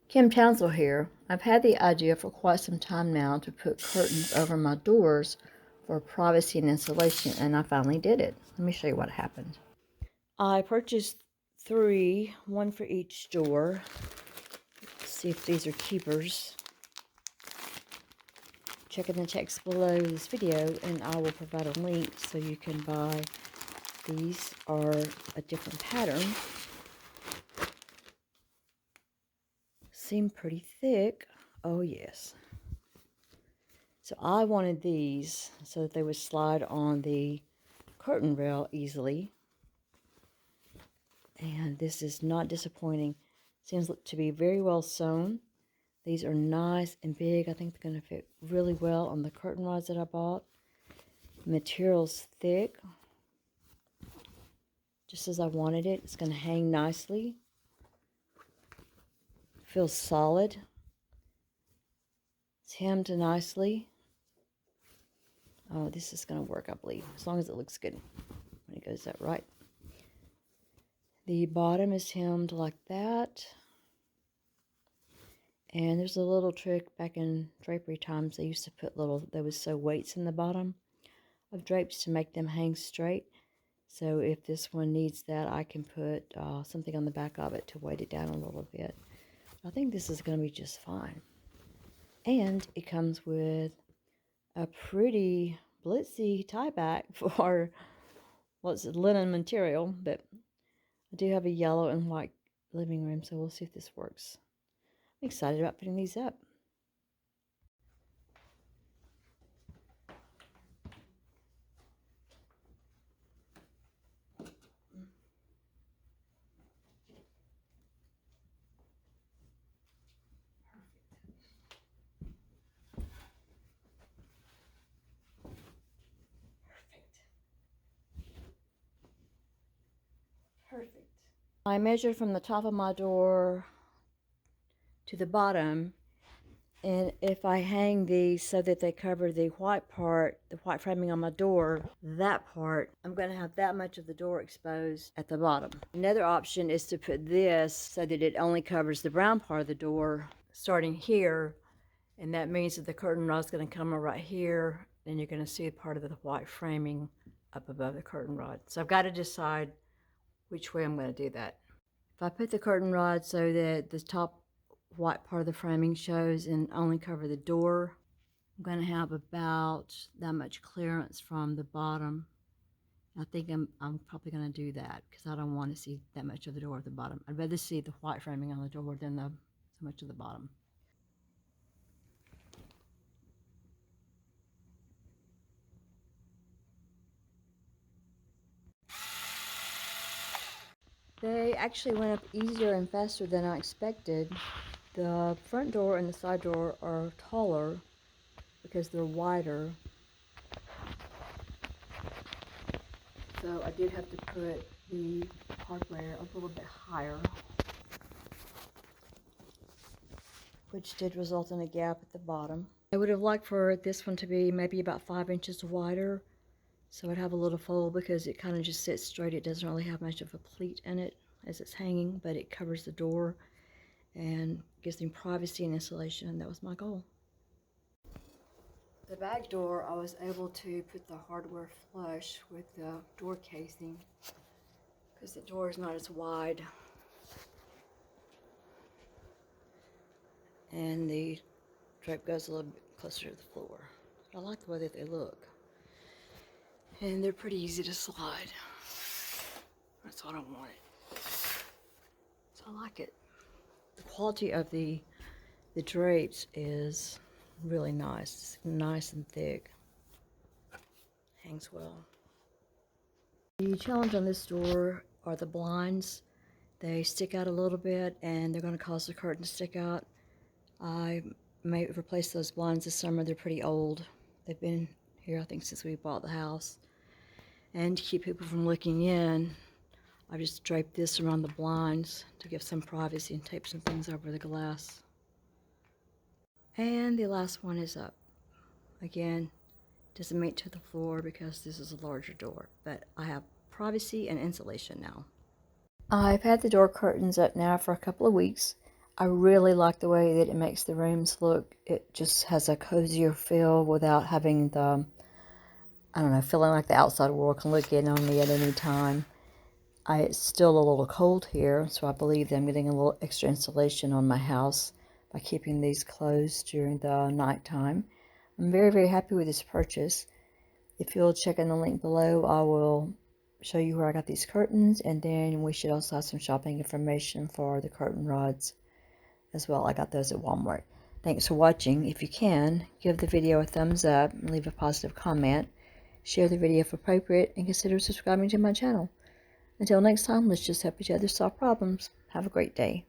Kim Townsel here. I've had the idea for quite some time now to put curtains over my doors for privacy and insulation, and I finally did it. Let me show you what happened. I purchased 3, one for each door. Let's see if these are keepers. Check in the text below this video and I will provide a link so you can buy. These are a different pattern. Seem pretty thick. Oh yes. So I wanted these so that they would slide on the curtain rail easily. And this is not disappointing. Seems to be very well sewn. These are nice and big. I think they're going to fit really well on the curtain rods that I bought. The material's thick, just as I wanted it. It's going to hang nicely. Feels solid. It's hemmed nicely. Oh, this is going to work, I believe, as long as it looks good when it goes up right. The bottom is hemmed like that. And there's a little trick back in drapery times. They used to put there was sew weights in the bottom of drapes to make them hang straight. So if this one needs that, I can put something on the back of it to weight it down a little bit. I think this is going to be just fine. And it comes with a pretty blitzy tie back for what's linen material, but I do have a yellow and white living room, so we'll see if this works. I'm excited about putting these up. Perfect. I measured from the top of my door to the bottom, and if I hang these so that they cover the white part, the white framing on my door, that part, I'm going to have that much of the door exposed at the bottom. Another option is to put this so that it only covers the brown part of the door starting here, and that means that the curtain rod is going to come right here, and you're going to see a part of the white framing up above the curtain rod. So I've got to decide which way I'm going to do that. If I put the curtain rod so that the top white part of the framing shows and only cover the door, I'm going to have about that much clearance from the bottom. I think I'm probably going to do that because I don't want to see that much of the door at the bottom. I'd rather see the white framing on the door than so much of the bottom. They actually went up easier and faster than I expected. The front door and the side door are taller because they're wider. So I did have to put the hardware a little bit higher, which did result in a gap at the bottom. I would have liked for this one to be maybe about 5 inches wider, so I'd have a little fold because it kind of just sits straight. It doesn't really have much of a pleat in it as it's hanging, but it covers the door and gives them privacy and insulation, and that was my goal. The back door, I was able to put the hardware flush with the door casing because the door is not as wide. And the drape goes a little bit closer to the floor. I like the way that they look. And they're pretty easy to slide. That's what I wanted. So I like it. The quality of the drapes is really nice. It's nice and thick. Hangs well. The challenge on this door are the blinds. They stick out a little bit and they're going to cause the curtain to stick out. I may replace those blinds this summer. They're pretty old. They've been here, I think, since we bought the house. And to keep people from looking in, I just draped this around the blinds to give some privacy and tape some things over the glass. And the last one is up. Again, doesn't mate to the floor because this is a larger door, but I have privacy and insulation now. I've had the door curtains up now for a couple of weeks. I really like the way that it makes the rooms look. It just has a cozier feel without having the, I don't know, feeling like the outside world can look in on me at any time. It's still a little cold here, so I believe that I'm getting a little extra insulation on my house by keeping these closed during the nighttime. I'm very, very happy with this purchase. If you'll check in the link below, I will show you where I got these curtains, and then we should also have some shopping information for the curtain rods as well. I got those at Walmart. Thanks for watching. If you can, give the video a thumbs up and leave a positive comment. Share the video if appropriate, and consider subscribing to my channel. Until next time, let's just help each other solve problems. Have a great day.